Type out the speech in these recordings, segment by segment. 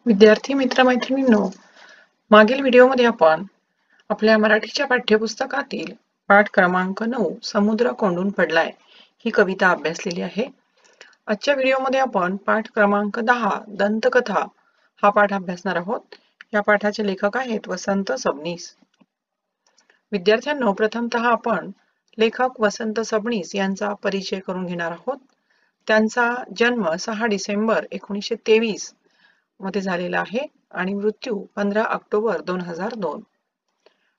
विद्यार्थी मित्र-मैत्रिणींनो, मागील व्हिडिओमध्ये आपण आपल्या मराठीच्या पाठ्यपुस्तकातील पाठ क्रमांक 9 समुद्र कोंडून पडलाय ही कविता अभ्यासलेली आहे. आजच्या व्हिडिओमध्ये आपण पाठ क्रमांक 10 दंतकथा हा पाठ अभ्यासणार आहोत. या पाठाचे लेखक आहेत वसंत सबनीस. विद्यार्थ्यांनो, प्रथमतः आपण लेखक वसंत सबनीस यांचा परिचय करून घेणार आहोत. त्यांचा जन्म 6 डिसेंबर 1923 मध्ये झालेला आहे आणि मृत्यू 15 ऑक्टोबर 2002.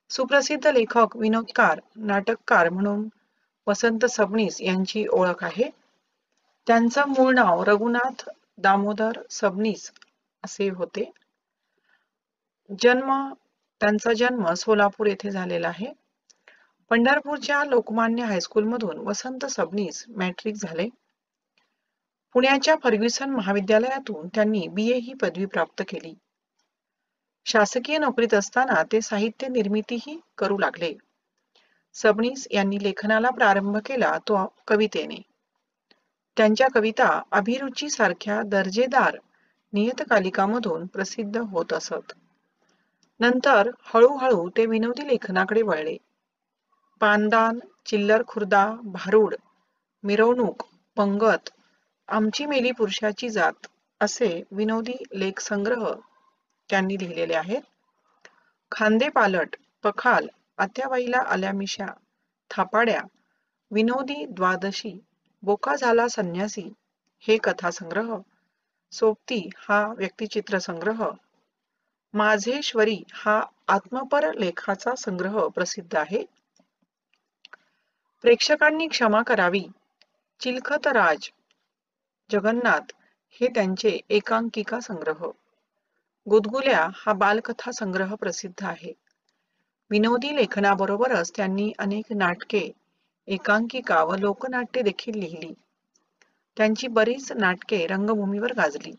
सुप्रसिद्ध लेखक, विनोदकार, नाटककार म्हणून वसंत सबनीस यांची ओळख आहे. त्यांचं मूळ नाव रघुनाथ दामोदर सबनीस असे होते. त्यांचा जन्म सोलापूर येथे झालेला आहे. पंढरपूरच्या लोकमान्य हायस्कूलमधून वसंत सबनीस मॅट्रिक झाले. पुण्याच्या फर्ग्युसन महाविद्यालयातून त्यांनी BA ही पदवी प्राप्त केली. शासकीय नोकरीत असताना ते साहित्य निर्मितीही करू लागले. सबनीस यांनी लेखनाला प्रारंभ केला तो कवितेने. त्यांच्या कविता अभिरुची सारख्या दर्जेदार नियतकालिकामधून प्रसिद्ध होत असत. नंतर हळूहळू ते विनोदी लेखनाकडे वळले. पानदान, चिल्लर खुर्दा, भारूड, मिरवणूक, पंगत, आमची मेली पुरुषाची जात असे विनोदी लेखसंग्रह त्यांनी लिहिलेले आहेत. खांदेपालट, पखाल, आत्याबाईला आल्या मिशा, थापाड्या, विनोदी द्वादशी, बोका झाला संन्यासी हे कथासंग्रह, सोबती हा व्यक्तिचित्र संग्रह, माझेश्वरी हा आत्मपर लेखाचा संग्रह प्रसिद्ध आहे. प्रेक्षकांनी क्षमा करावी, चिलखतराज, जगन्नाथ हे त्यांचे एकांकिका संग्रह, गुदगुल्या हा बालकथा संग्रह प्रसिद्ध आहे. विनोदी लेखनाबरोबरच त्यांनी अनेक नाटके, एकांकिका व लोकनाट्ये देखील लिहिली. त्यांची बरीच नाटके रंगभूमीवर गाजली.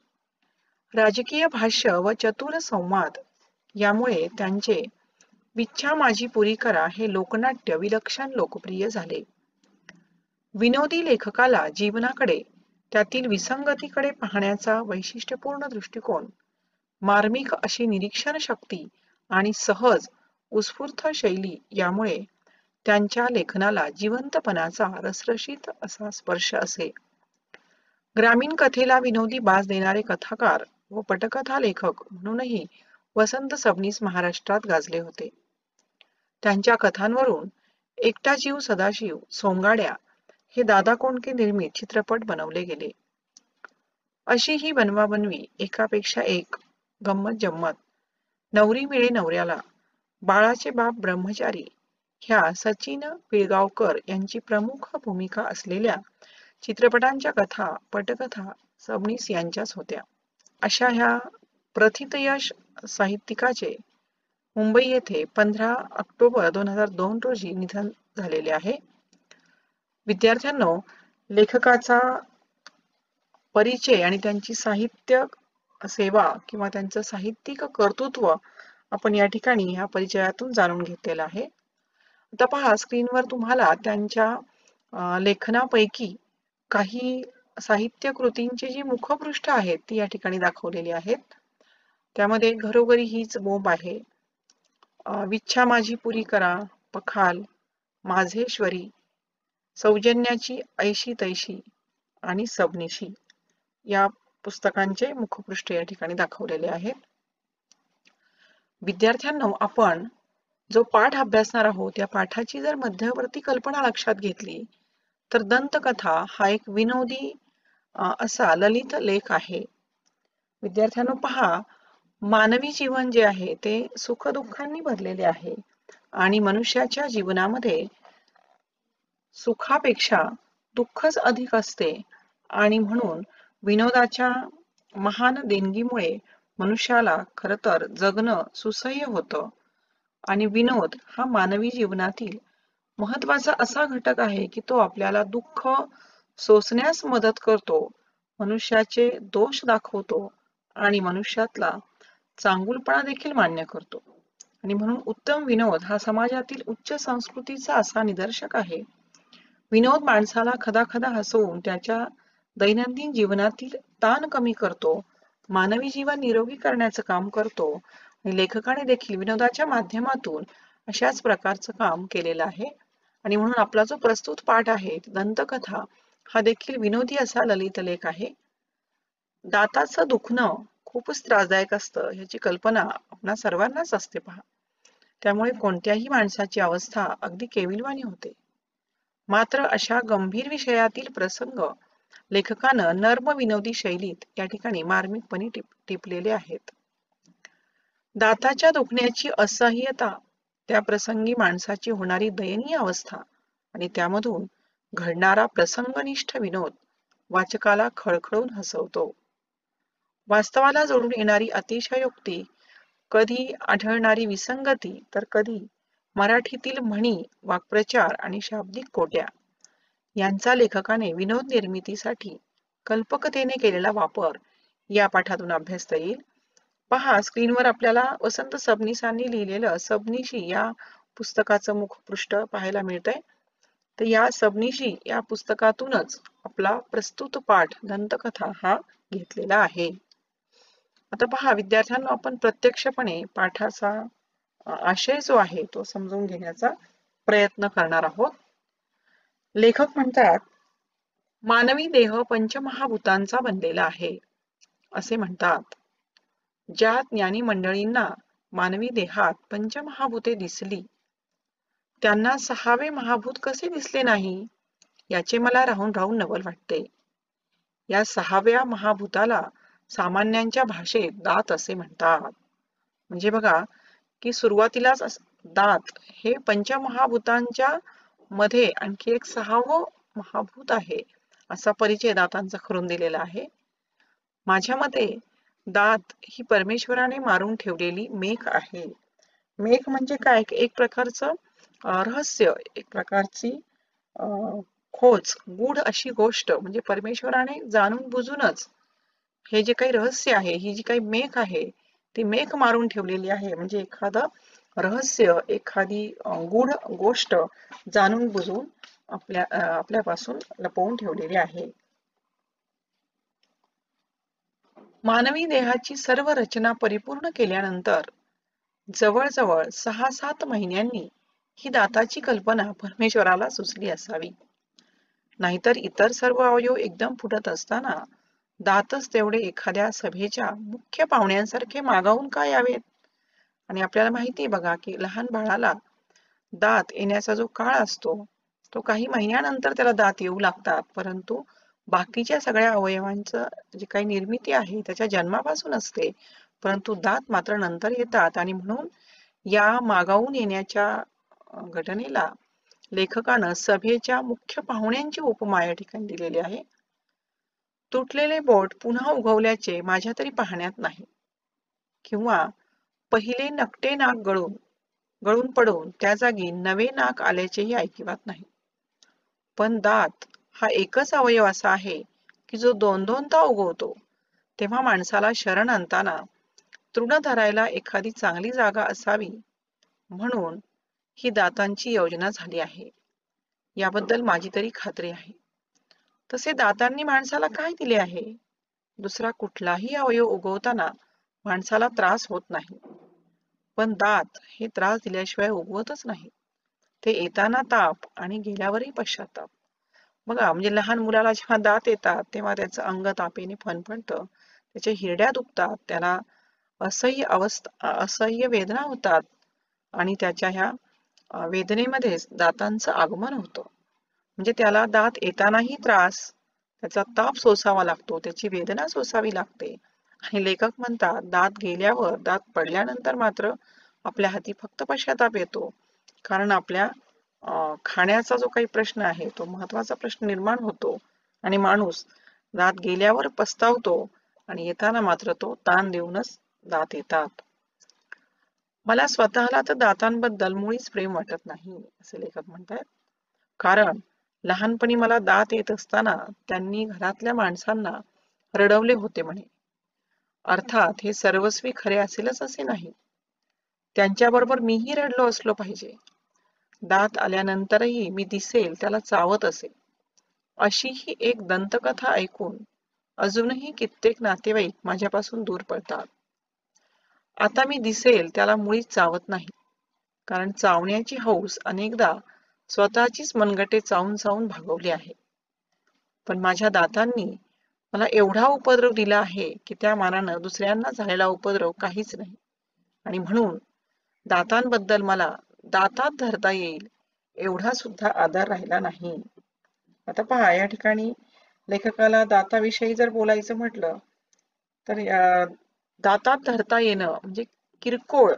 राजकीय भाष्य व चतुर संवाद यामुळे त्यांचे विच्छा माझी पुरी करा हे लोकनाट्य विलक्षण लोकप्रिय झाले. विनोदी लेखकाला जीवनाकडे, त्यातील विसंगतीकडे पाहण्याचा वैशिष्ट्यपूर्ण दृष्टिकोन, मार्मिक अशी निरीक्षण शक्ती आणि सहज उत्स्फूर्त शैली यामुळे त्यांच्या लेखनाला जिवंतपणाचा रसरशीत असा स्पर्श असे. ग्रामीण कथेला विनोदी बाज देणारे कथाकार व पटकथा लेखक म्हणूनही वसंत सबनीस महाराष्ट्रात गाजले होते. त्यांच्या कथांवरून एकटा जीव सदाशिव, सोंगाड्या हे दादा कोंडके निर्मित चित्रपट बनवले गेले. अशी ही बनवाबनवी, एकापेक्षा एक, गंमत जम्मत, नवरी मिळे नवऱ्याला, बाळाचे बाप ब्रह्मचारी ह्या सचिन पिळगावकर यांची प्रमुख भूमिका असलेल्या चित्रपटांच्या कथा, पटकथा सबनीस यांच्याच होत्या. अशा ह्या प्रथितयश साहित्यिकाचे मुंबई येथे 15 ऑक्टोबर 2002 रोजी निधन झालेले आहे. विद्यार्थ्यांनो, लेखकाचा परिचय आणि त्यांची साहित्य सेवा किंवा त्यांचं साहित्यिक कर्तृत्व आपण या ठिकाणी ह्या परिचयातून जाणून घेतलेलं आहे. आता पहा, स्क्रीनवर तुम्हाला त्यांच्या लेखनापैकी काही साहित्य कृतींची जी मुखपृष्ठ आहेत ती या ठिकाणी दाखवलेली आहेत. त्यामध्ये घरोघरी हीच बोंब आहे, विच्छा माझी पुरी करा, पखाल, माझेश्वरी, सौजन्याची ऐशी तैशी आणि सबनिशी या पुस्तकांचे मुखपृष्ठ या ठिकाणी दाखवलेले आहेत. विद्यार्थ्यांनो, आपण जो पाठ अभ्यासणार आहोत या पाठाची जर मध्यवर्ती कल्पना लक्षात घेतली तर दंतकथा हा एक विनोदी असा ललित लेख आहे. विद्यार्थ्यांनो पहा, मानवी जीवन जे आहे ते सुखदुःखांनी भरलेले आहे आणि मनुष्याच्या जीवनामध्ये सुखापेक्षा दुःखच अधिक असते आणि म्हणून विनोदाच्या महान देणगीमुळे मनुष्याला खरं तर जगणं सुसह्य होतं आणि विनोद हा मानवी जीवनातील महत्वाचा असा घटक आहे की तो आपल्याला दुःख सोसण्यास मदत करतो, मनुष्याचे दोष दाखवतो आणि मनुष्यातला चांगुलपणा देखील मान्य करतो. आणि म्हणून उत्तम विनोद हा समाजातील उच्च संस्कृतीचा असा निदर्शक आहे. विनोद माणसाला खदाखदा हसवून त्याच्या दैनंदिन जीवनातील ताण कमी करतो मानवी जीवन निरोगी करण्याचं काम करतो आणि लेखकाने देखील विनोदाच्या माध्यमातून अशाच प्रकारचं काम केलेलं आहे. आणि म्हणून आपला जो प्रस्तुत पाठ आहे दंतकथा हा देखील विनोदी असा ललित लेख आहे. दाताचं दुखणं खूपच त्रासदायक असतं ह्याची कल्पना आपणा सर्वांनाच असते पहा. त्यामुळे कोणत्याही माणसाची अवस्था अगदी केविलवाणी होते. मात्र अशा गंभीर विषयातील प्रसंग लेखकानं नर्म विनोदी शैलीत या ठिकाणी मार्मिकपणे टिपलेले आहेत. दाताच्या दुखण्याची असह्यता, त्या प्रसंगी माणसाची होणारी दयनीय अवस्था आणि त्यामधून घडणारा प्रसंगनिष्ठ विनोद वाचकाला खळखळून हसवतो. वास्तवाला जोडून येणारी अतिशयोक्ती, कधी आढळणारी विसंगती, तर कधी मराठीतील म्हणी, वाक्प्रचार आणि शाब्दिक कोट्या यांचा लेखकाने विनोद निर्मितीसाठी कल्पकतेने केलेला वापर या पाठातून अभ्यासता येईल. पहा, स्क्रीनवर आपल्याला वसंत सबनीसांनी लिहिलेलं सबनीशी या पुस्तकाचं मुखपृष्ठ पाहायला मिळतंय. तर या सबनीशी या पुस्तकातूनच आपला प्रस्तुत पाठ दंतकथा हा घेतलेला आहे. आता पहा विद्यार्थ्यांना, आपण प्रत्यक्षपणे पाठाचा आशय जो आहे तो समजून घेण्याचा प्रयत्न करणार आहोत. लेखक म्हणतात, मानवी देह पंचमहाभूतांचा बनलेला आहे असे म्हणतात. ज्या ज्ञानी मंडळींना मानवी देहात पंचमहाभूते दिसली, त्यांना सहावे महाभूत कसे दिसले नाही याचे मला राहून राहून नवल वाटते. या सहाव्या महाभूताला सामान्यांच्या भाषेत दात असे म्हणतात. म्हणजे बघा की सुरुवातीलाच दात हे पंचमहाभूतांच्या मध्ये आणखी एक सहावं महाभूत आहे असा परिचय दातांचा करून दिलेला आहे. माझ्या मते दात ही परमेश्वराने मारून ठेवलेली मेख आहे. मेख म्हणजे काय? एक प्रकारचं रहस्य, एक प्रकारची खोच, गूढ अशी गोष्ट, म्हणजे परमेश्वराने जाणून बुजूनच हे जे काही रहस्य आहे, ही जी काही मेख आहे ती मेख मारून ठेवलेली आहे. म्हणजे एखादं रहस्य, एखादी गूढ गोष्ट जाणून बुजून आपल्यापासून लपवून ठेवलेली आहे. मानवी देहाची सर्व रचना परिपूर्ण केल्यानंतर जवळजवळ 6-7 महिन्यांनी ही दाताची कल्पना परमेश्वराला सुचली असावी. नाहीतर इतर सर्व अवयव एकदम फुटत असताना दातच तेवढे एखाद्या सभेच्या मुख्य पाहुण्यांसारखे मागावून का यावेत? आणि आपल्याला माहिती आहे बघा की लहान बाळाला दात येण्याचा जो काळ असतो तो काही महिन्यानंतर त्याला दात येऊ लागतात, परंतु बाकीच्या सगळ्या अवयवांचं जी काही निर्मिती आहे त्याच्या जन्मापासून असते, परंतु दात मात्र नंतर येतात. आणि म्हणून या मागावून येण्याच्या घटनेला लेखकानं सभेच्या मुख्य पाहुण्यांची उपमा या ठिकाणी दिलेली आहे. तुटलेले बोट पुन्हा उगवल्याचे माझ्या तरी पाहण्यात नाही, किंवा पहिले नकटे नाक गळून पडून त्या जागी नवे नाक आल्याचेही ऐकिवात नाही. पण दात हा एकच अवयव असा आहे की जो दोन-दोनदा उगवतो. तेव्हा माणसाला शरण आणताना तृण धरायला एखादी चांगली जागा असावी, म्हणून ही दातांची योजना झाली आहे, याबद्दल माझी तरी खात्री आहे. तसे दातांनी माणसाला काय दिले आहे? दुसरा कुठलाही अवयव उगवताना माणसाला त्रास होत नाही, पण दात हे त्रास दिल्याशिवाय उगवतच नाही. ते येताना ताप आणि गेल्यावरही पश्चाताप. बघा, म्हणजे लहान मुलाला जेव्हा दात येतात तेव्हा त्याचं अंग तापेने फणफणतं, त्याच्या हिरड्या दुखतात, त्याला असह्य वेदना होतात आणि त्याच्या ह्या वेदनेमध्येच दातांचं आगमन होतं. म्हणजे त्याला दात येतानाही त्रास, त्याचा ताप सोसावा लागतो, त्याची वेदना सोसावी लागते. आणि लेखक म्हणतात, दात गेल्यावर, दात पडल्यानंतर मात्र आपल्या हाती फक्त पश्चाताप येतो, कारण आपल्या खाण्याचा जो काही प्रश्न आहे तो महत्वाचा प्रश्न निर्माण होतो आणि माणूस दात गेल्यावर पस्तावतो आणि येताना मात्र तो ताण देऊनच दात येतात. मला स्वतःला तर दातांबद्दल मुळीच प्रेम वाटत नाही असे लेखक म्हणतात. कारण लहानपणी मला दात येत असताना त्यांनी घरातल्या माणसांना रडवले होते म्हणे. अर्थात हे सर्वस्वी खरे असेलच असे नाही, त्यांच्याबरोबर मीही रडलो असलो पाहिजे. दात आल्यानंतरही मी दिसेल त्याला चावत असे, अशी ही एक दंतकथा ऐकून अजूनही कित्येक नातेवाईक माझ्यापासून दूर पळतात. आता मी दिसेल त्याला मुळीच चावत नाही, कारण चावण्याची हौस अनेकदा स्वतःचीच मनगटे चावून चावून भागवली आहे. पण माझ्या दातांनी मला एवढा उपद्रव दिला आहे की त्या मानानं दुसऱ्यांना झालेला उपद्रव काहीच नाही. आणि म्हणून दातांबद्दल मला दातात धरता येईल एवढा सुद्धा आदर राहिला नाही. आता पहा, या ठिकाणी लेखकाला दाताविषयी जर बोलायचं म्हटलं तर दातात धरता येणं म्हणजे किरकोळ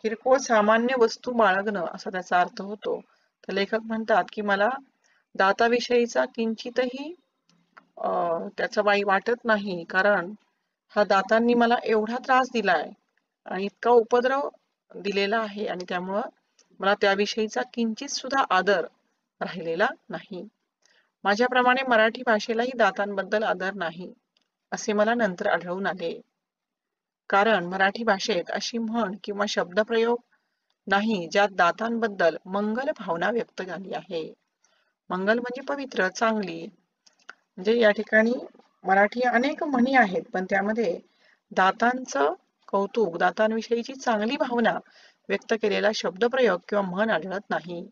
किरकोळ सामान्य वस्तू बाळगणं असा त्याचा अर्थ होतो. तर लेखक म्हणतात की मला दाताविषयीचा किंचितही त्याचा वाईट वाटत नाही, कारण हा दातांनी मला एवढा त्रास दिलाय आणि इतका उपद्रव दिलेला आहे, आणि त्यामुळं मला त्याविषयीचा किंचित सुद्धा आदर राहिलेला नाही. माझ्याप्रमाणे मराठी भाषेलाही दातांबद्दल आदर नाही असे मला नंतर आढळून आले. कारण मराठी भाषेत अशी म्हण किंवा शब्दप्रयोग नाही ज्यात दातांबद्दल मंगल भावना व्यक्त झाली आहे. मंगल म्हणजे पवित्र, चांगली. म्हणजे या ठिकाणी मराठी अनेक म्हणी आहेत, पण त्यामध्ये दातांचं कौतुक, दातांविषयीची चांगली भावना व्यक्त केलेला शब्दप्रयोग किंवा म्हण आढळत नाही.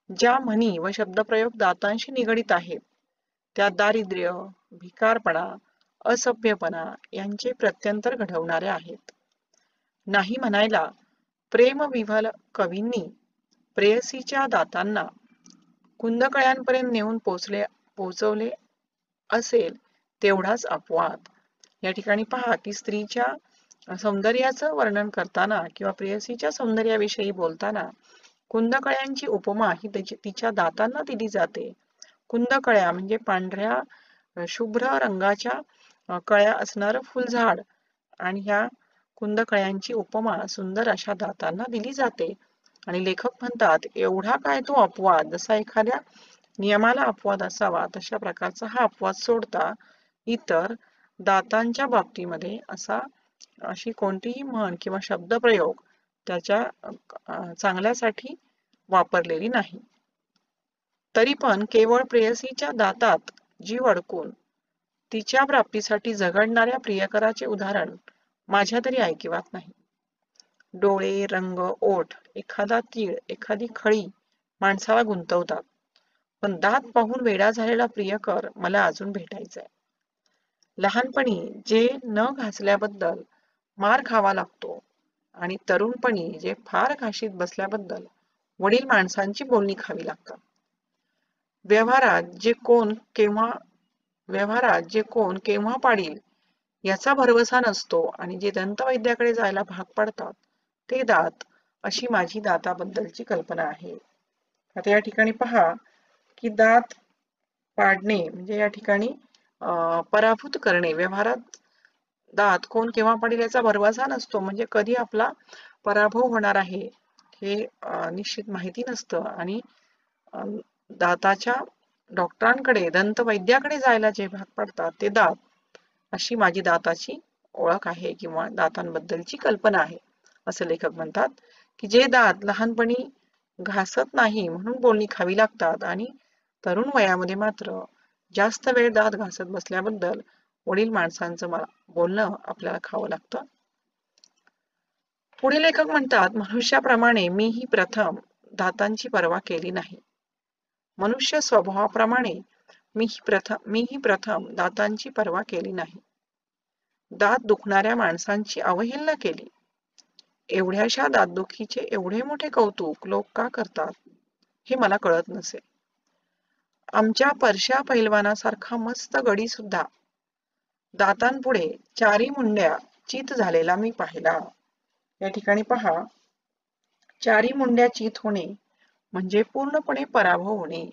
ज्या म्हणी व शब्दप्रयोग दातांशी निगडित आहेत त्या दारिद्र्य, भिकारपणा, असभ्यपणा यांचे प्रत्यंतर घडवणारे आहेत. नाही म्हणायला प्रेमविव्हल कवींनी प्रेयसीच्या दातांना कुंदकळ्यांपर्यंत नेऊन पोहोचवले असेल तेवढाच अपवाद. या ठिकाणी पहा की स्त्रीच्या सौंदर्याचं वर्णन करताना किंवा प्रेयसीच्या सौंदर्याविषयी बोलताना कुंदकळ्यांची उपमा ही तिच्या दातांना दिली जाते. कुंदकळ्या म्हणजे पांढऱ्या शुभ्र रंगाच्या कळ्या असणारं फुलझाड, आणि ह्या कुंदकळ्यांची उपमा सुंदर अशा दातांना दिली जाते. आणि लेखक म्हणतात एवढा काय तो अपवाद, जसा एखाद्या नियमाला अपवाद असावा तशा प्रकारचा हा अपवाद सोडता इतर दातांच्या बाबतीमध्ये अशी कोणतीही म्हण किंवा शब्दप्रयोग त्याच्या चांगल्यासाठी वापरलेली नाही. तरी पण केवळ प्रेयसीच्या दातात जीव अडकून तिच्या प्राप्तीसाठी झगडणाऱ्या प्रियकराचे उदाहरण माझ्या तरी ऐकिवात नाही. डोळे, रंग, ओठ, एखादा तीळ, एखादी खळी माणसाला गुंतवतात, पण दात पाहून वेडा झालेला प्रियकर मला अजून भेटायचाय. लहानपणी जे न घासल्याबद्दल मार खावा लागतो आणि तरुणपणी जे फार घाशीत बसल्याबद्दल वडील माणसांची बोलणी खावी लागतात. व्यवहारात जे कोण केव्हा पाडील याचा भरवसा नसतो, आणि जे दंतवैद्याकडे जायला भाग पडतात ते दात, अशी माझी दाताबद्दलची कल्पना आहे. आता या ठिकाणी पहा की दात पाडणे म्हणजे या ठिकाणी पराभूत करणे. व्यवहारात दात कोण केव्हा पाडील याचा भरवसा नसतो, म्हणजे कधी आपला पराभव होणार आहे हे निश्चित माहिती नसतं, आणि दाताच्या डॉक्टरांकडे, दंतवैद्याकडे जायला जे भाग पडतात ते दात, अशी माझी दाताची ओळख आहे किंवा दातांबद्दलची कल्पना आहे. असं लेखक म्हणतात की जे दात लहानपणी घासत नाही म्हणून बोलणी खावी लागतात, आणि तरुण वयामध्ये मात्र जास्त वेळ दात घासत बसल्याबद्दल वडील माणसांचं बोलणं आपल्याला खावं लागतं. पुढे लेखक म्हणतात मनुष्याप्रमाणे मीही प्रथम दातांची पर्वा केली नाही. मनुष्य स्वभावाप्रमाणे मीही प्रथम दातांची पर्वा केली नाही. दात दुखणाऱ्या माणसांची अवहेलना केली. एवढ्याशा दातदुखीचे एवढे मोठे कौतुक लोक का करतात हे मला कळत नसे. आमच्या परश्या पैलवानासारखा मस्त गडी सुद्धा दातांपुढे चारी मुंड्या चित झालेला मी पाहिला. या ठिकाणी पहा, चारी मुंड्या चित होणे म्हणजे पूर्णपणे पराभव होणे.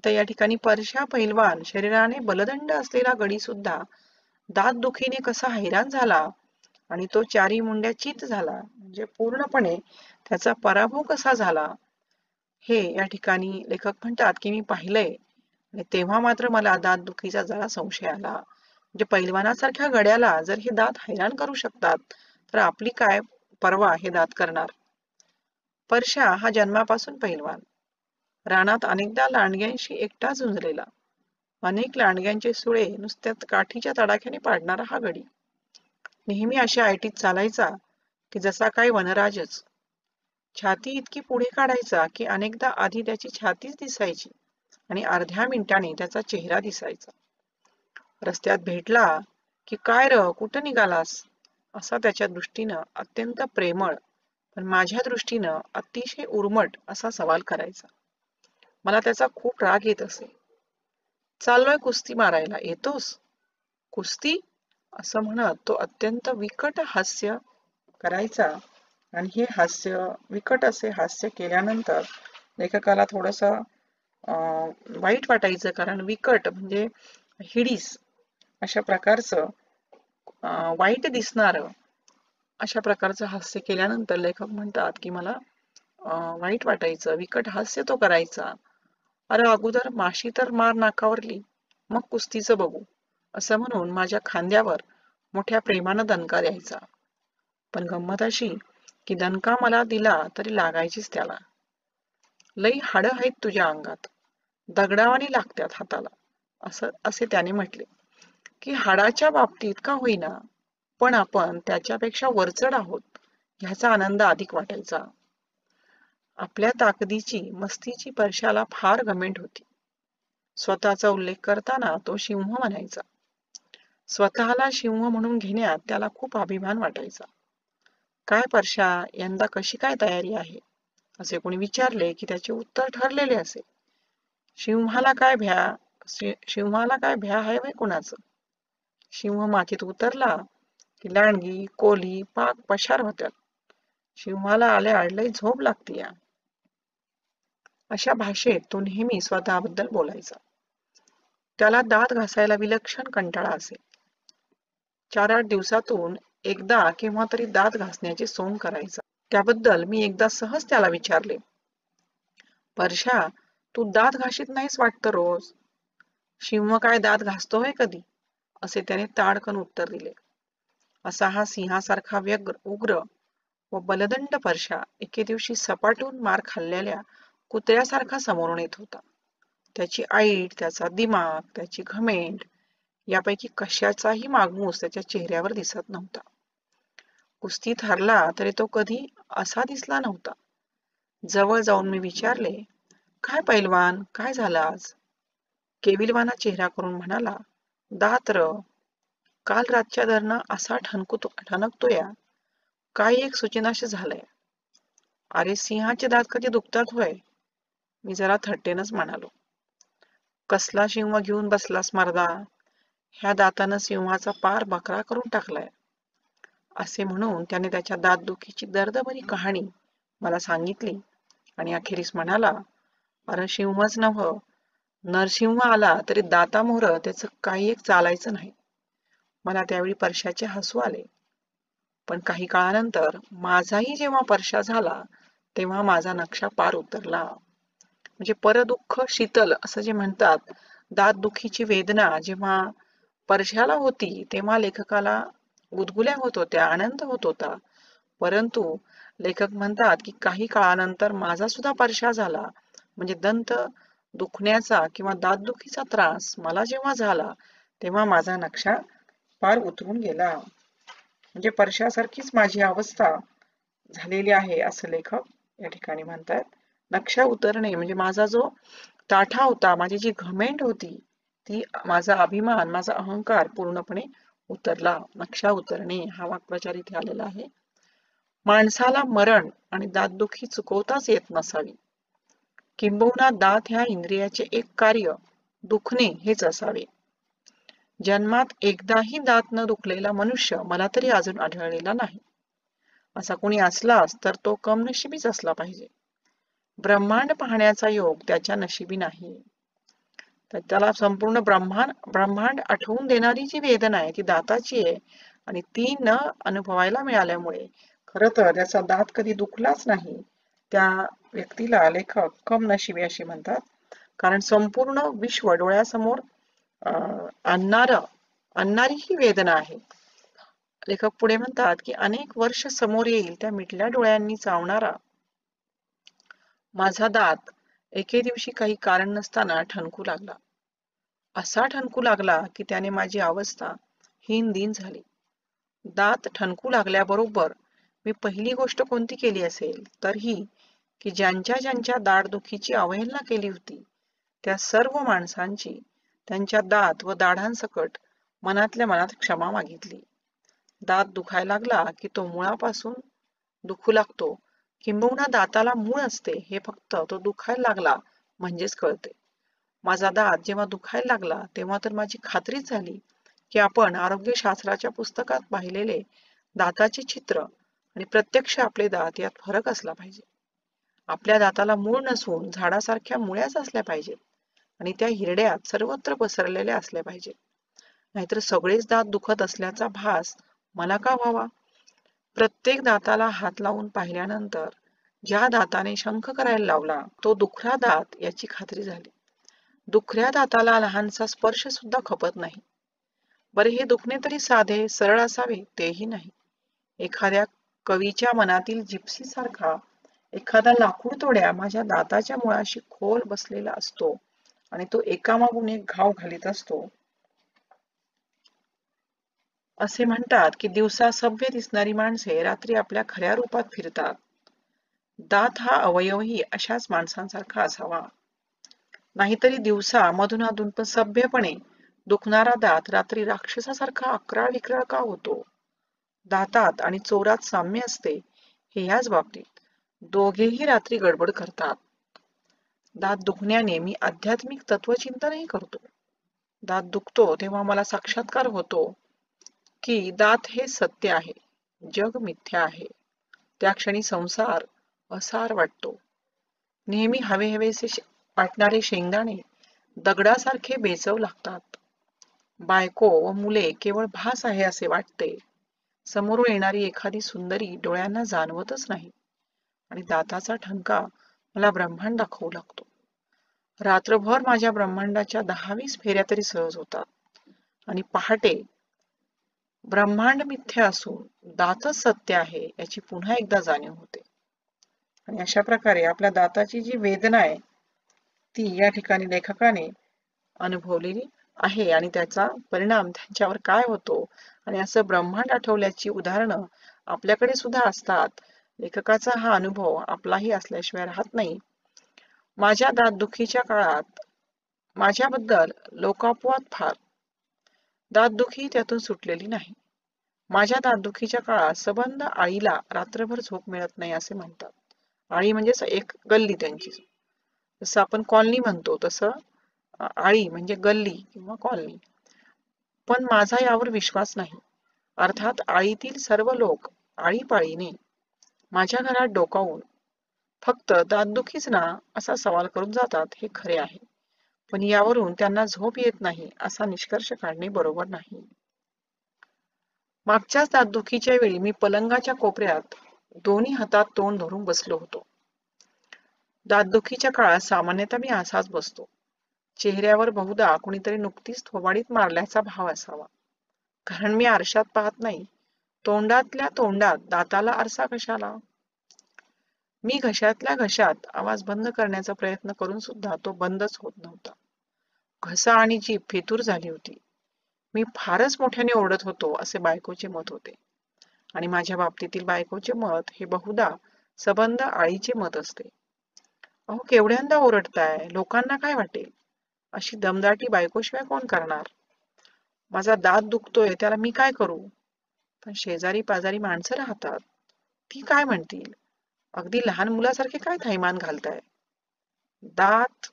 तर या ठिकाणी परश्या पैलवान शरीराने बलदंड असलेला गडी सुद्धा दात दुखीने कसा हैराण झाला आणि तो चारी मुंड्या चित झाला, म्हणजे पूर्णपणे त्याचा पराभव कसा झाला, हे या ठिकाणी लेखक म्हणतात की मी पाहिलंय. आणि तेव्हा मात्र मला दात दुखीचा जरा संशय आला. म्हणजे पैलवानासारख्या गड्याला जर हे दात हैराण करू शकतात तर आपली काय परवा हे दात करणार. परशा हा जन्मापासून पैलवान, रानात अनेकदा लांडग्यांशी एकटा झुंजलेला, अनेक लांडग्यांचे सुळे नुसत्यात काठीच्या तडाख्याने पाडणारा हा गडी नेहमी अशा ऐटीत चालायचा की जसा काय वनराजच. छाती इतकी पुढे काढायचा की अनेकदा आधी त्याची छातीच दिसायची आणि अर्ध्या मिनिटाने त्याचा चेहरा दिसायचा. रस्त्यात भेटला की काय र कुठं निघालास असा त्याच्या दृष्टीनं अत्यंत प्रेमळ पण माझ्या दृष्टीनं अतिशय उर्मट असा सवाल करायचा. मला त्याचा खूप राग येत असे. चाललोय कुस्ती मारायला, येतोस? कुस्ती असं म्हणत तो अत्यंत विकट हास्य करायचा आणि हे हास्य विकट असे हास्य केल्यानंतर लेखकाला थोडस वाईट वाटायचं, कारण विकट म्हणजे हिडीस अशा प्रकारचं वाईट दिसणार अशा प्रकारचं हास्य केल्यानंतर लेखक म्हणतात की मला वाईट वाटायचं, विकट हास्य तो करायचा. अरे अगोदर माशी तर मार नाकावरली, मग कुस्तीचं बघू असं म्हणून माझ्या खांद्यावर मोठ्या प्रेमानं दणका द्यायचा. पण गंमत अशी की दणका मला दिला तरी लागायचीच त्याला. लई हाडं आहेत तुझ्या अंगात, दगडावानी लागतात हाताला असे त्याने म्हटले. की हाडाच्या बाबतीत का होईना पण आपण त्याच्यापेक्षा वरचढ आहोत ह्याचा आनंद अधिक वाटायचा. आपल्या ताकदीची मस्तीची परशाला फार घमेंट होती. स्वतःचा उल्लेख करताना तो सिंह म्हणायचा. स्वतःला सिंह म्हणून घेण्यात त्याला खूप अभिमान वाटायचा. काय परशा, यंदा कशी काय तयारी आहे असे कोणी विचारले की त्याचे उत्तर ठरलेले असे. सिंहाला काय भ्या आहे कुणाचं. सिंह मातीत उतरला की लांडगी कोली पाक पशार होत्यात. सिंहाला आले आडलई झोप लागते या. अशा भाषेत तो नेहमी स्वतःबद्दल बोलायचा. त्याला दात घासायला विलक्षण कंटाळा असे. 4-8 दिवसातून एकदा केव्हा तरी दात घासण्याचे सोंग करायचा. त्याबद्दल मी एकदा सहज त्याला विचारले, परशा तू दात घाशीत नाहीस वाटतं रोज. सिंह काय दात घासतो होय कधी असे त्याने ताडकन उत्तर दिले. असा हा सिंहासारखा उग्र व बलदंड परशा एके दिवशी सपाटून मार खाल्लेल्या कुत्र्यासारखा समोरून येत होता. त्याची ऐट, त्याचा दिमाग, त्याची घमेंड यापैकी कशाचाही मागमूस त्याच्या चेहऱ्यावर दिसत नव्हता. कुस्तीत हरला तरी तो कधी असा दिसला नव्हता. जवळ जाऊन मी विचारले, काय पैलवान, काय झालं आज? केविलवाना चेहरा करून म्हणाला, दात र, काल रातच्या धरणं असा ठणकतो या, काय एक सूचनाशी झालंय. अरे सिंहाचे दात कधी दुखतात होय? मी जरा थट्टेनच म्हणालो. कसला सिंह घेऊन बसलास मर्दा, ह्या दातानं सिंहाचा पार बकरा करून टाकलाय. असे म्हणून त्याने त्याच्या दातदुखीची दर्दभरी कहाणी मला सांगितली आणि अखेरीस म्हणाला, अरे सिंहच नव्ह, नरसिंह आला तरी दातामोहर त्याचं काही एक चालायचं नाही. मला त्यावेळी परशाचे हसू आले. पण काही काळानंतर माझाही जेव्हा परशा झाला तेव्हा माझा नक्षा पार उतरला. म्हणजे परदुःख शीतल असं जे म्हणतात, दातदुखीची वेदना जेव्हा परशाला होती तेव्हा लेखकाला गुदगुल्या होत होत्या, आनंद होत होता. परंतु लेखक म्हणतात की काही काळानंतर माझा सुद्धा परशा झाला, म्हणजे दंत दुखण्याचा किंवा दातदुखीचा त्रास मला जेव्हा झाला तेव्हा माझा नक्षा पार उतरून गेला. म्हणजे परशासारखीच माझी अवस्था झालेली आहे असं लेखक या ठिकाणी म्हणतात. नक्षा उतरणे म्हणजे माझा जो ताठा होता, माझी जी घमेंड होती, ती माझा अभिमान, माझा अहंकार पूर्णपणे उतरला. नक्षा उतरणे हा वाक्प्रचार इथे आलेला आहे. माणसाला मरण आणि दातदुखी चुकवताच येत नसावी. किंबहुना दात ह्या इंद्रियाचे एक कार्य दुखणे हेच असावे. जन्मात एकदाही दात न दुखलेला मनुष्य मला तरी अजून आढळलेला नाही. असा कोणी असलाच तर तो कमनशिबीच असला पाहिजे. ब्रह्मांड पाहण्याचा योग त्याच्या नशिबी नाही. तर त्याला संपूर्ण ब्रह्मांड आठवून देणारी जी वेदना आहे ती दाताची आहे आणि ती न अनुभवायला मिळाल्यामुळे खरं तर त्याचा दात कधी दुखलाच नाही. त्या व्यक्तीला लेखक कमनशिबी अशी म्हणतात, कारण संपूर्ण विश्व डोळ्यासमोर आणणारी ही वेदना आहे. लेखक पुढे म्हणतात की अनेक वर्ष समोर येईल त्या मिटल्या डोळ्यांनी चावणारा माझा दात एके दिवशी काही कारण नसताना ठणकू लागला. असा ठणकू लागला की त्याने माझी अवस्था हीन-दीन झाली. दात ठणकू लागल्याबरोबर मी पहिली गोष्ट कोणती केली असेल तर ही की ज्यांच्या ज्यांच्या दाढदुखीची अवहेलना केली होती त्या सर्व माणसांची त्यांच्या दात व दाढांसकट मनातल्या मनात क्षमा मागितली. दात दुखायला लागला की तो मुळापासून दुखू लागतो, किंबहुना दाताला मूळ असते हे फक्त तो दुखायला लागला म्हणजेच कळते. माझा दात जेव्हा दुखायला लागला तेव्हा तर माझी खात्रीच झाली की आपण आरोग्यशास्त्राच्या पुस्तकात पाहिलेले दाताचे चित्र आणि प्रत्यक्ष आपले दात यात फरक असला पाहिजे. आपल्या दाताला मूळ नसून झाडासारख्या मुळ्याच असल्या पाहिजेत आणि त्या हिरड्यात सर्वत्र पसरलेल्या असल्या पाहिजेत. नाहीतर सगळेच दात दुखत असल्याचा भास मला का व्हावा? प्रत्येक दाताला हात लावून पाहिल्यानंतर ज्या दाताने शंख करायला लावला तो दुखरा दात याची खात्री झाली. दुखऱ्या दाताला लहानसा स्पर्श सुद्धा खपत नाही. बरे हे दुखणे तरी साधे सरळ असावे तेही नाही. एखाद्या कवीच्या मनातील जिप्सी सारखा एखादा लाकूड तोड्या माझ्या दाताच्या मुळाशी खोल बसलेला असतो आणि तो एकामागून एक घाव घालीत असतो. असे म्हणतात की दिवसा सभ्य दिसणारी माणसे रात्री आपल्या खऱ्या रूपात फिरतात. दात हा अवयवही अशाच माणसांसारखा असावा. नाहीतरी दिवसा मधून पण सभ्यपणे दुखणारा दात रात्री राक्षसासारखा अक्राळ विक्राळ का होतो? दातात आणि चोरात साम्य असते हे याच बाबतीत दोघेही रात्री गडबड करतात. दात दुखण्याने मी आध्यात्मिक तत्वचिंतनही करतो. दात दुखतो तेव्हा मला साक्षात्कार होतो की दात हे सत्य आहे, जग मिथ्या आहे. त्या क्षणी संसार असार वाटतो. नेहमी हवेहवेसे वाटणारे शेंगदाणे दगडासारखे बेचव लागतात. बायको व मुले केवळ भास आहे असे वाटते. समोरून येणारी एखादी सुंदरी डोळ्यांना जाणवतच नाही आणि दाताचा ठणका मला ब्रह्मांड दाखवू लागतो. रात्रभर माझ्या ब्रह्मांडाच्या 10-20 फेऱ्या तरी सहज होतात आणि पहाटे ब्रह्मांड मिथ्या असून दातच सत्य आहे याची पुन्हा एकदा जाणीव होते. आणि अशा प्रकारे आपल्या दाताची जी वेदना आहे ती या ठिकाणी लेखकाने अनुभवलेली आहे आणि त्याचा परिणाम त्यांच्यावर काय होतो आणि असं ब्रह्मांड आठवल्याची उदाहरणं आपल्याकडे सुद्धा असतात. लेखकाचा हा अनुभव आपलाही असल्याशिवाय राहत नाही. माझ्या दातदुखीच्या काळात माझ्याबद्दल लोकापवाद फार. दातदुखी त्यातून सुटलेली नाही. माझ्या दातदुखीच्या काळात सबंध आळीला रात्रभर झोप मिळत नाही असे म्हणतात. आळी म्हणजे एक गल्ली त्यांची. जसं आपण कॉलनी म्हणतो तसं आळी म्हणजे गल्ली किंवा कॉलनी. पण माझा यावर विश्वास नाही. अर्थात आळीतील सर्व लोक आळीपाळीने माझ्या घरात डोकावून फक्त दातदुखीच ना असा सवाल करून जातात हे खरे आहे. पण यावरून त्यांना झोप येत नाही असा निष्कर्ष काढणे बरोबर नाही. मागच्याच दातदुखीच्या वेळी मी पलंगाच्या कोपऱ्यात दोन्ही हातात तोंड धरून बसलो होतो. दातदुखीच्या काळात सामान्यतः मी असाच बसतो. चेहऱ्यावर बहुधा कुणीतरी नुकतीच थोबाडीत मारल्याचा भाव असावा. कारण मी आरशात पाहत नाही. तोंडातल्या तोंडात दाताला आरसा कशाला? मी घशातल्या घशात आवाज बंद करण्याचा प्रयत्न करून सुद्धा तो बंदच होत नव्हता. घसा आणि जीभ फेतूर झाली होती. मी फारच मोठ्याने ओरडत होतो असे बायकोचे मत होते. आणि माझ्या बाबतीतील बायकोचे मत हे बहुधा सबंध आळीचे मत असते. अहो केवढ्यांदा ओरडताय, लोकांना काय वाटेल? अशी दमदाटी बायकोशिवाय कोण करणार? माझा दात दुखतोय त्याला मी काय करू? पण शेजारी पाजारी माणसं राहतात. ती काय म्हणतील? अगदी लहान मुलासारखे काय थैमान घालताय? दात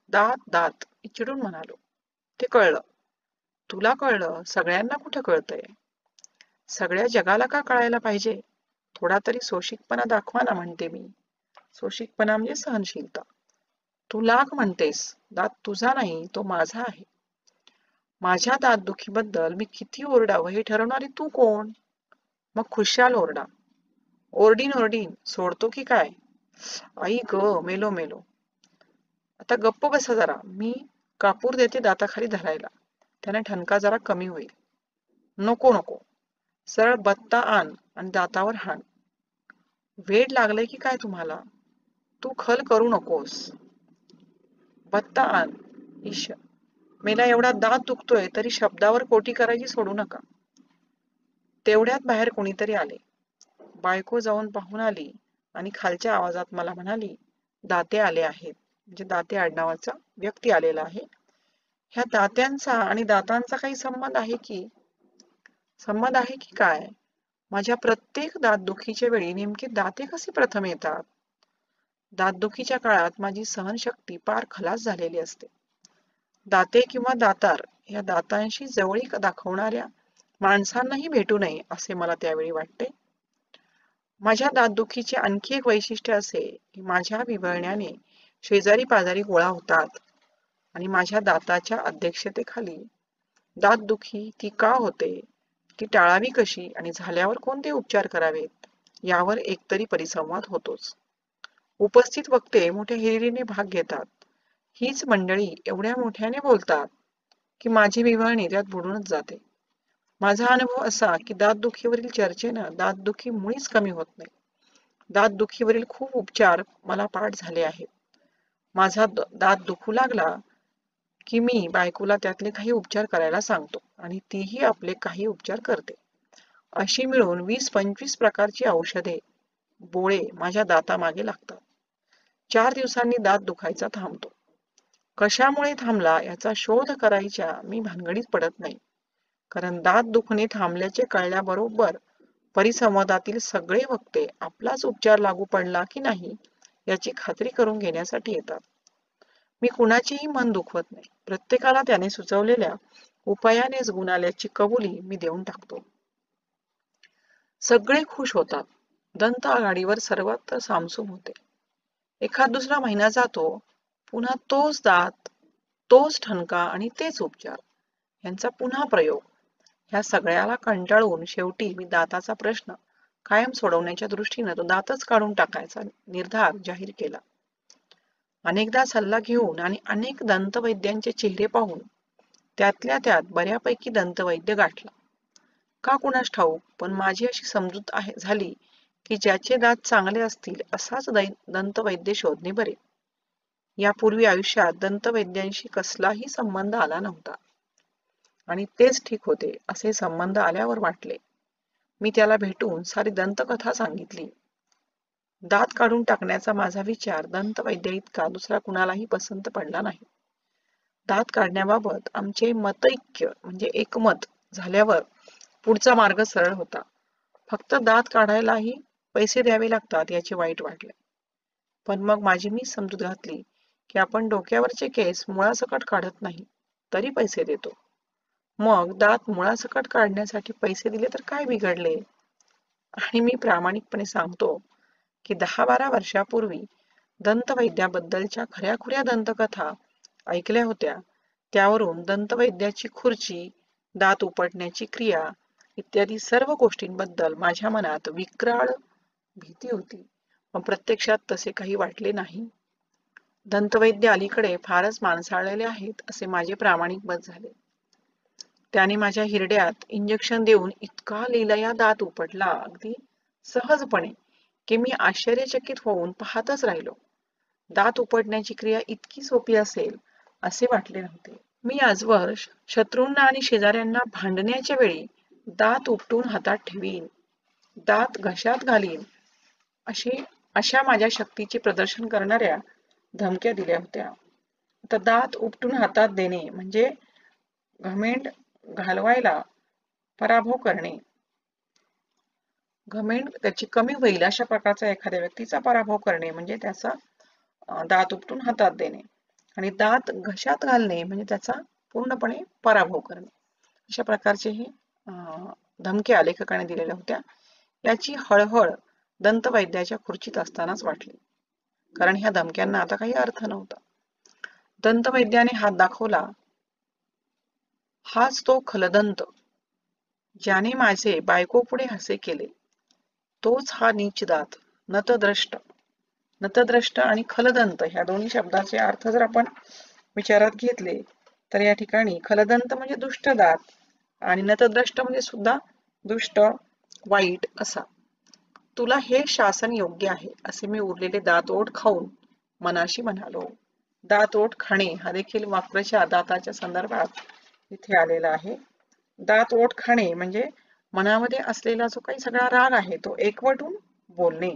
दात दात मी चिडून म्हणालो. ते कळलं. तुला कळलं, सगळ्यांना कुठं कळतंय? सगळ्या जगाला का कळायला पाहिजे? थोडा तरी सोशिकपणा दाखवा ना म्हणते मी. सोशिकपणा म्हणजे सहनशीलता. तू लाख म्हणतेस, दात तुझा नाही तो माझा आहे. माझ्या दातदुखीबद्दल मी किती ओरडावं हे ठरवणारी तू कोण? मग खुशाल ओरडा. ओरडीन ओरडीन सोडतो की काय? आई ग मेलो मेलो. आता गप्प बसा जरा. मी कापूर देते दाताखाली धरायला. त्याने ठणका जरा कमी होईल. नको नको. सरळ बत्ता आण आणि दातावर हाण. वेड लागलंय की काय तुम्हाला? तू खल करू नकोस. बत्ता आण. ईश. मेला एवढा दात दुखतोय तरी शब्दावर कोटी करायची सोडू नका. तेवढ्यात बाहेर कोणीतरी आले. बायको जाऊन पाहून आली आणि खालच्या आवाजात मला म्हणाली, दाते आले आहेत. म्हणजे दाते आडनावाचा व्यक्ती आलेला आहे. ह्या दात्यांचा आणि दातांचा काही संबंध आहे की काय? माझ्या प्रत्येक दातदुखीच्या वेळी नेमके दाते कसे प्रथम येतात? दातदुखीच्या काळात माझी सहनशक्ती पार खलास झालेली असते. दाते किंवा दातार या दातांशी जवळीक दाखवणाऱ्या माणसांनाही भेटू नये असे मला त्यावेळी वाटते. माझ्या दातदुखीचे आणखी एक वैशिष्ट्य असे की माझ्या विव्हळण्याने शेजारी पाजारी गोळा होतात आणि माझ्या दाताच्या अध्यक्षतेखाली दातदुखी ती का होते, ती टाळावी कशी आणि झाल्यावर कोणते उपचार करावेत यावर एकतरी परिसंवाद होतोच. उपस्थित वक्ते मोठ्या हिरिरीने भाग घेतात. हीच मंडळी एवढ्या मोठ्याने बोलतात की माझी विव्हळणी त्यात बुडूनच जाते. माझा अनुभव असा की दातदुखीवरील चर्चेनं दातदुखी मुळीच कमी होत नाही. दातदुखीवरील खूप उपचार मला पाठ झाले आहेत. माझा दात दुखू लागला की मी बायकोला त्यातले काही उपचार करायला सांगतो आणि तीही आपले काही उपचार करते. अशी मिळून 20-25 प्रकारची औषधे, बोळे माझ्या दातामागे लागतात. 4 दिवसांनी दात दुखायचा थांबतो. कशामुळे थांबला याचा शोध करायच्या मी भानगडीत पडत नाही. कारण दात दुखणे थांबल्याचे कळल्याबरोबर परिसंवादातील सगळे वक्ते आपलाच उपचार लागू पडला की नाही याची खात्री करून घेण्यासाठी येतात. मी कुणाचेही मन दुखवत नाही. प्रत्येकाला त्याने सुचवलेल्या उपायानेच गुण आल्याची कबुली मी देऊन टाकतो. सगळे खुश होतात. दंत आघाडीवर सर्वत्र सामसूम होते. एखाद दुसरा महिना जातो, पुन्हा तोच दात, तोच ठणका आणि तेच उपचार यांचा पुन्हा प्रयोग. ह्या सगळ्याला कंटाळून शेवटी मी दाताचा प्रश्न कायम सोडवण्याच्या दृष्टीनं तो दातच काढून टाकायचा निर्धार जाहीर केला. अनेकदा सल्ला घेऊन आणि अनेक दंतवैद्यांचे चेहरे पाहून त्यातल्या त्यात बऱ्यापैकी दंतवैद्य गाठला. का कुणास ठाऊक, पण माझी अशी समजूत झाली की ज्याचे दात चांगले असतील असाच दंतवैद्य शोधणे बरे. यापूर्वी आयुष्यात दंतवैद्यांशी कसलाही संबंध आला नव्हता आणि तेच ठीक होते असे संबंध आल्यावर वाटले. मी त्याला भेटून सारी दंतकथा सांगितली. दात काढून टाकण्याचा माझा विचार दंतवैद्य इतका दुसरा कुणालाही पसंत पडला नाही. दात काढण्याबाबत आमचे मतैक्य म्हणजे एकमत झाल्यावर पुढचा मार्ग सरळ होता. फक्त दात काढायलाही पैसे द्यावे लागतात याचे वाईट वाटले. पण मग माझी मी समजूत घातली की आपण डोक्यावरचे केस मुळासकट काढत नाही तरी पैसे देतो. मग दात मुळासकट काढण्यासाठी पैसे दिले तर काय बिघडले? आणि मी प्रामाणिकपणे सांगतो की 10-12 वर्षापूर्वी दंतवैद्याबद्दलच्या खऱ्याखुऱ्या दंतकथा ऐकल्या होत्या. त्यावरून दंतवैद्याची खुर्ची, दात उपटण्याची क्रिया इत्यादी सर्व गोष्टींबद्दल माझ्या मनात विक्राळ भीती होती, पण प्रत्यक्षात तसे काही वाटले नाही. दंतवैद्य अलीकडे फारच माणसाळलेले आहेत असे माझे प्रामाणिक मत झाले. त्याने माझ्या हिरड्यात इंजेक्शन देऊन इतका लीलया दात उपटला अगदी सहजपणे की मी आश्चर्यचकित होऊन पाहतच राहिलो. दात उपटण्याची क्रिया इतकी सोपी असेल असे वाटले नव्हते. मी आजवर शत्रूंना आणि शेजाऱ्यांना भांडण्याच्या वेळी दात उपटून हातात ठेवीन, दात घशात घालीन अशा माझ्या शक्तीचे प्रदर्शन करणाऱ्या धमक्या दिल्या होत्या. आता दात उपटून हातात देणे म्हणजे घमेंड घालवायला पराभव करणे. घमेंड त्याची कमी होईल अशा प्रकारचा एखाद्या व्यक्तीचा पराभव करणे म्हणजे त्याचा दात उपटून हातात देणे आणि दात घशात घालणे म्हणजे त्याचा पूर्णपणे पराभव करणे. अशा प्रकारचे हे धमक्या लेखकाने दिलेल्या होत्या. याची हळहळ दंतवैद्याच्या खुर्चीत असतानाच वाटली, कारण ह्या धमक्यांना आता काही अर्थ नव्हता. दंतवैद्याने हात दाखवला. हाच तो खलदंत ज्याने माझे बायकोपुढे हसे केले. तोच हा नीच दात, नतद्रष्ट आणि खलदंत ह्या दोन्ही शब्दाचे अर्थ जर आपण विचारात घेतले तर या ठिकाणी खलदंत म्हणजे दुष्ट दात आणि नतद्रष्ट म्हणजे सुद्धा दुष्ट, वाईट असा. तुला हे शासन योग्य आहे असे मी उरलेले दात ओठ खाऊन मनाशी म्हणालो. दात ओठ खाणे हा देखील वाक्प्रचार दाताच्या संदर्भात इथे आलेला आहे. दात ओठ खाणे म्हणजे मनामध्ये असलेला जो काही सगळा राग आहे तो एकवटून बोलणे.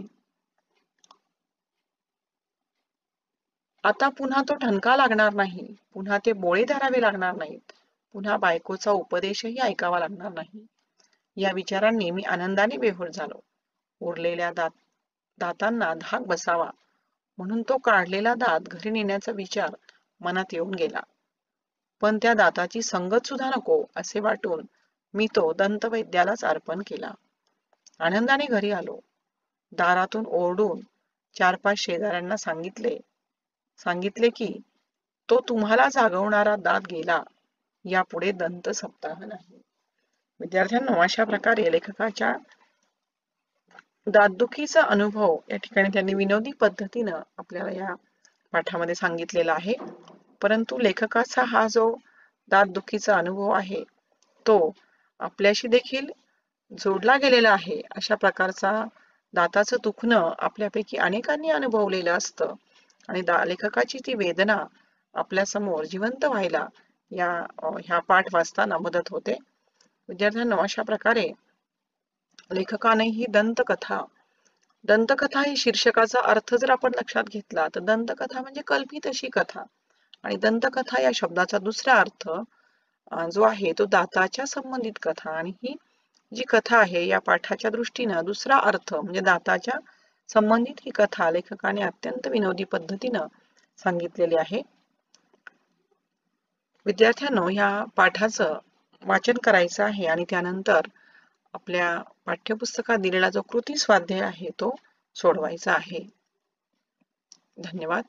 आता पुन्हा तो ठणका लागणार नाही, पुन्हा ते बोळे धरावे लागणार नाहीत, पुन्हा बायकोचा उपदेशही ऐकावा लागणार नाही. या विचारांनी मी आनंदाने बेहोर झालो. उरलेल्या दातांना धाक बसावा म्हणून तो काढलेला दात घरी नेण्याचा विचार मनात येऊन गेला. पण त्या दाताची संगत सुद्धा नको असे वाटून मी तो दंतवैद्यालाच अर्पण केला. आनंदाने घरी आलो. दारातून ओरडून 4-5 शेजाऱ्यांना सांगितले की तो तुम्हाला जागवणारा दात गेला, यापुढे दंत सप्ताह नाही. विद्यार्थ्यांनो, अशा प्रकारे लेखकाच्या दातदुखीचा अनुभव या ठिकाणी त्यांनी विनोदी पद्धतीनं आपल्याला या पाठामध्ये सांगितलेला आहे. परंतु लेखकाचा हा जो दातदुखीचा अनुभव आहे तो आपल्याशी देखील जोडला गेलेला आहे. अशा प्रकारचा दाताचं दुखणं आपल्यापैकी अनेकांनी अनुभवलेलं असतं आणि लेखकाची ती वेदना आपल्या समोर जिवंत व्हायला ह्या पाठ वाचताना मदत होते. विद्यार्थ्यांनो, अशा प्रकारे लेखकाने ही दंतकथा ही शीर्षकाचा अर्थ जर आपण लक्षात घेतला तर दंतकथा म्हणजे कल्पित अशी कथा, आणि दंतकथा या शब्दाचा दुसरा अर्थ जो आहे तो दाताच्या संबंधित कथा, आणि ही जी कथा आहे या पाठाच्या दृष्टीनं दुसरा अर्थ म्हणजे दाताच्या संबंधित ही कथा लेखकाने अत्यंत विनोदी पद्धतीनं सांगितलेली आहे. विद्यार्थ्यांनो, या पाठाचं वाचन करायचं आहे आणि त्यानंतर आपल्या पाठ्यपुस्तकात दिलेला जो कृती स्वाध्याय आहे तो सोडवायचा आहे. धन्यवाद.